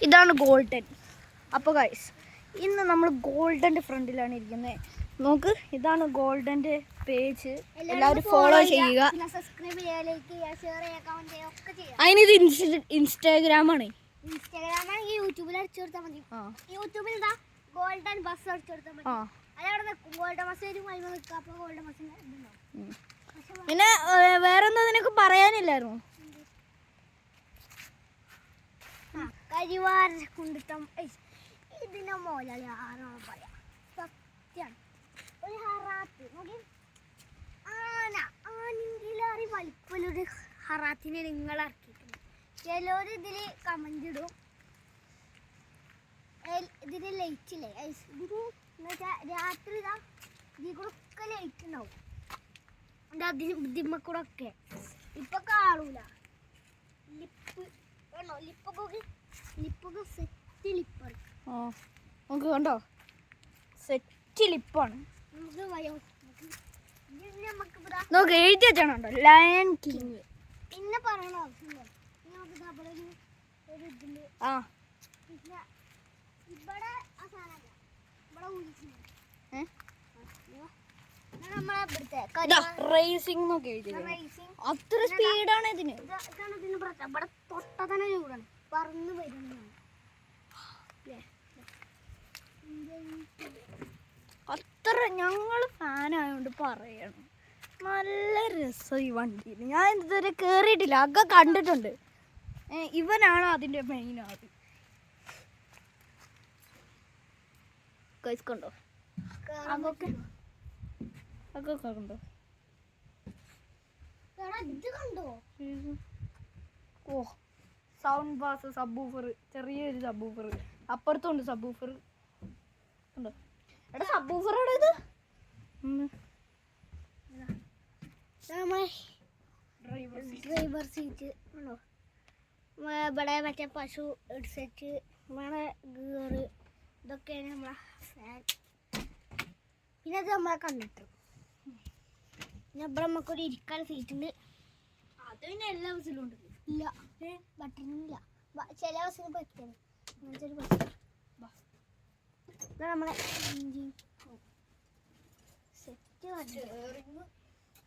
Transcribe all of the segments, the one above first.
ഇതാണ് ഗോൾഡൻ. അപ്പോൾ ഗൈസ് ഇന്ന് നമ്മൾ ഗോൾഡൻ്റെ ഫ്രണ്ടിലാണ് ഇരിക്കുന്നത്. നോക്ക്, ഇതാണ് ഗോൾഡൻ്റെ പേജ്. എല്ലാവരും ഫോളോ ചെയ്യുക. അതിനിത് ഇൻസ്റ്റാഗ്രാമാണ്. യൂട്യൂബിൽ അടിച്ചു കൊടുത്താൽ മതി. യൂട്യൂബിൽ ഗോൾഡൻ ബസ് അടിച്ചു കൊടുത്താൽ മതി. അതവിടെ ഗോൾഡൻ ബസ് നിൽക്കുക. അപ്പോൾ ഗോൾഡൻ ബസ്. പിന്നെ വേറെന്താ നിനക്ക് പറയാനില്ലായിരുന്നു? കരിവാര കുണ്ടിട്ടം ഇതിന്റെ മോലാളി ആണോ പറയാ. സത്യാണ്. ഒരു ഹറാത്ത് നോക്കി, ആനെങ്കിലേറെ വലിപ്പമുള്ളൊരു ഹറാത്തിനെ നിങ്ങൾ ഇറക്കിയിട്ടുണ്ട്. ചിലർ ഇതിൽ കമന്റ് ഇടും. ഇതിന് ലൈറ്റ് ഇല്ലേ ഇതിന് എന്നുവെച്ചാൽ രാത്രി ഇതാ ഇതിൽ കൂടെ ഒക്കെ ലൈറ്റ് ഉണ്ടാവും. ഇതിമ്മക്കൂടെ ഒക്കെ ഇപ്പൊ കാണൂല. ലിപ്പ് വേണോ? ലിപ്പൊക്കെ സെറ്റ് ലിപ്പാണ്. നമുക്ക് കണ്ടോ, സെറ്റ് ലിപ്പാണ്. നമുക്ക് എഴുതി വെച്ചാണോ ലയൺ കിങ്. പിന്നെ പറയണ ആവശ്യമില്ല. പിന്നെ ഇവിടെ ആ സാധനമല്ല, ഇവിടെ റേസിംഗ് നോക്കി അത്ര സ്പീഡാണ് ഇതിന്. ഇവിടെ തൊട്ട തന്നെ ചൂടാണ്, പറന്ന് വരുന്നതാണ്. അത്ര ഞങ്ങൾ ഫാനായോണ്ട് പറയണം. നല്ല രസം ഈ വണ്ടിയിൽ. ഞാൻ ഇതുവരെ കേറിയിട്ടില്ല, അതൊക്കെ കണ്ടിട്ടുണ്ട്. ഇവനാണ് അതിന്റെ മെയിൻ ആദ്യം. കണ്ടോ അതൊക്കെ കണ്ടോ? ഓ, സൗണ്ട് ബാസ്, സബ്ബൂഫർ, ചെറിയൊരു സബ്ബൂഫർ. അപ്പുറത്തുണ്ട് സബ്ബൂഫർ. ഉണ്ടോ? എടാ സബ്ബൂഫർ എവിടെ ഇത്? ഡ്രൈവർ സീറ്റ് ഉണ്ടോ? ഇവിടെ മറ്റേ പശു സെറ്റ്, നമ്മളെ ഗിയറ്, ഇതൊക്കെയാണ് നമ്മളെ ഫാൻ. പിന്നെ അത് നമ്മളെ കണ്ടിട്ടു. പിന്നെ ഇവിടെ നമുക്കൊരു ഇരിക്കാൻ സീറ്റ് ഉണ്ട്. അത് പിന്നെ എല്ലാ ബസ്സിലും ഉണ്ട്. ഇല്ല, ബട്ടണില്ല. ചില ബസ്സിന് പറ്റും. അങ്ങനത്തെ ഒരു ബസ് നമ്മളെ സെറ്റ്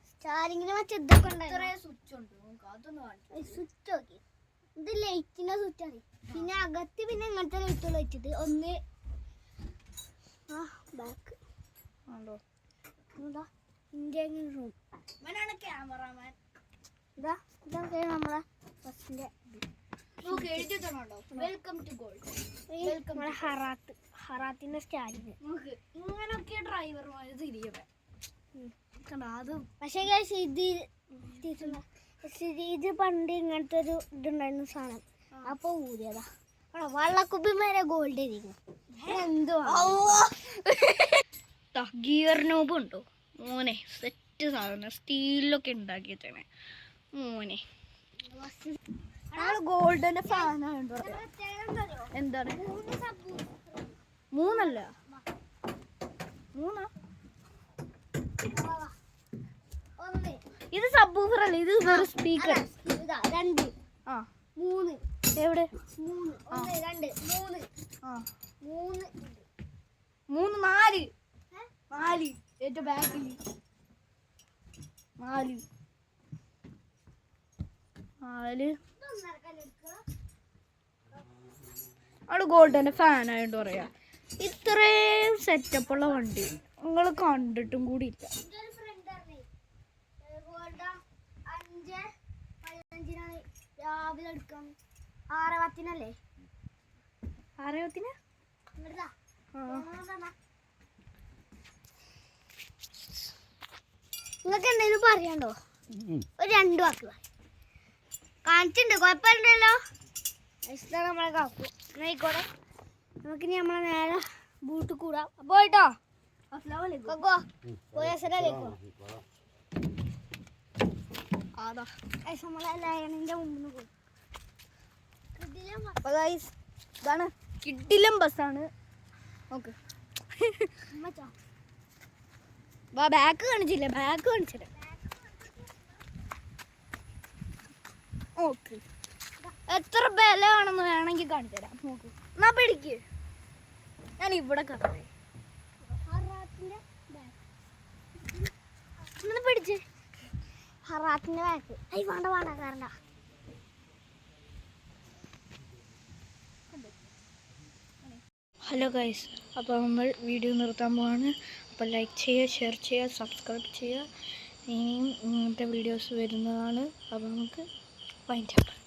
സ്റ്റാരിങ്ങിന് മറ്റേ ഇതൊക്കെ സ്വിച്ച് ഉണ്ട്. സ്വിച്ച് നോക്കി, ഇത് ലൈറ്റിന്റെ സ്വിച്ചാണ്. പിന്നെ അകത്ത് പിന്നെ ഇങ്ങനത്തെ ലൈറ്റുകൾ വെച്ചിട്ട് ഒന്ന് ബാക്ക് ഇന്ത്യൻ റൂം. ക്യാമറമാൻ. ഇതൊക്കെ നമ്മളെ ബസ്സിന്റെ ഹറാത്തിന്റെ സ്റ്റാൻഡ്. ഇങ്ങനൊക്കെ ഡ്രൈവർമാര് തിരികെ. പക്ഷേ ഇത് പണ്ട് ഇങ്ങനത്തെ ഒരു ഇതുണ്ടായിരുന്ന സാധനം. അപ്പൊ ഊരിയതാ. വള്ളക്കുപ്പി മേലെ ഗോൾഡ് ഇരിക്കും. എന്തോ ഗിയർ നോബ് ഉണ്ടോ മോനെ? സെറ്റ് സാധനം, സ്റ്റീലൊക്കെ ഉണ്ടാക്കിയിട്ടാണ് മോനെ. ഗോൾഡന്റെ ഫാനാണ്. എന്താണ്? മൂന്നല്ല, മൂന്നാ? ഇത് സബ്ബൂഫർ അല്ലേ, ഇത് വേറെ സ്പീക്കർ. രണ്ട്, മൂന്ന്. എവിടെ? മൂന്ന്, ഒന്ന്, രണ്ട്, മൂന്ന്. മൂന്ന്, മൂന്ന്, നാല്. നാല് ഏറ്റവും ബാക്കിൽ. നാല് നാല്. അവള് ഗോൾഡന്റെ ഫാനായോണ്ട് പറയാ. ഇത്രയും സെറ്റപ്പുള്ള വണ്ടി നിങ്ങൾ കണ്ടിട്ടും കൂടി ഇല്ല. രാവിലെ എടുക്കാം. 6:10 6:10. നിങ്ങൾക്ക് എന്തെങ്കിലും പറയാണ്ടോ? ഒരു 2 വാക്ക് കാണിച്ചിട്ടുണ്ട്, കുഴപ്പമില്ലല്ലോ. നമ്മളെ കാക്കു ആയിക്കോട്ടെ. നമുക്കിനി നമ്മളെ നേരെ ബൂട്ട് കൂടാം. പോയിട്ടോ പോയി. അസലാലേക്കോ നമ്മളെ ലയണിന്റെ മുമ്പിൽ പോയി. ഇതാണ് കിഡിലം ബസ്സാണ്. നോക്ക്, ബാക്ക് കാണിച്ചില്ല, ബാക്ക് കാണിച്ചില്ല. ഓക്കെ, എത്ര ബലമാണെന്ന് വേണമെങ്കിൽ കാണിച്ചു തരാം. നോക്ക്, എന്നാ പിടിക്ക്. ഞാൻ ഇവിടെ കറേ പിടിച്ച് ഹറാത്തിന്റെ ബാക്ക്. ഐ വേണ്ട വേണ്ട കയറണ്ട. ഹലോ ഗൈസ്, അപ്പോൾ നമ്മൾ വീഡിയോ നിർത്താൻ പോവാണ്. അപ്പോൾ ലൈക്ക് ചെയ്യുക, ഷെയർ ചെയ്യുക, സബ്സ്ക്രൈബ് ചെയ്യുക. ഇനിയും ഇങ്ങനത്തെ വീഡിയോസ് വരുന്നതാണ്. അപ്പോൾ നമുക്ക് വൈൻഡ് അപ്പ്.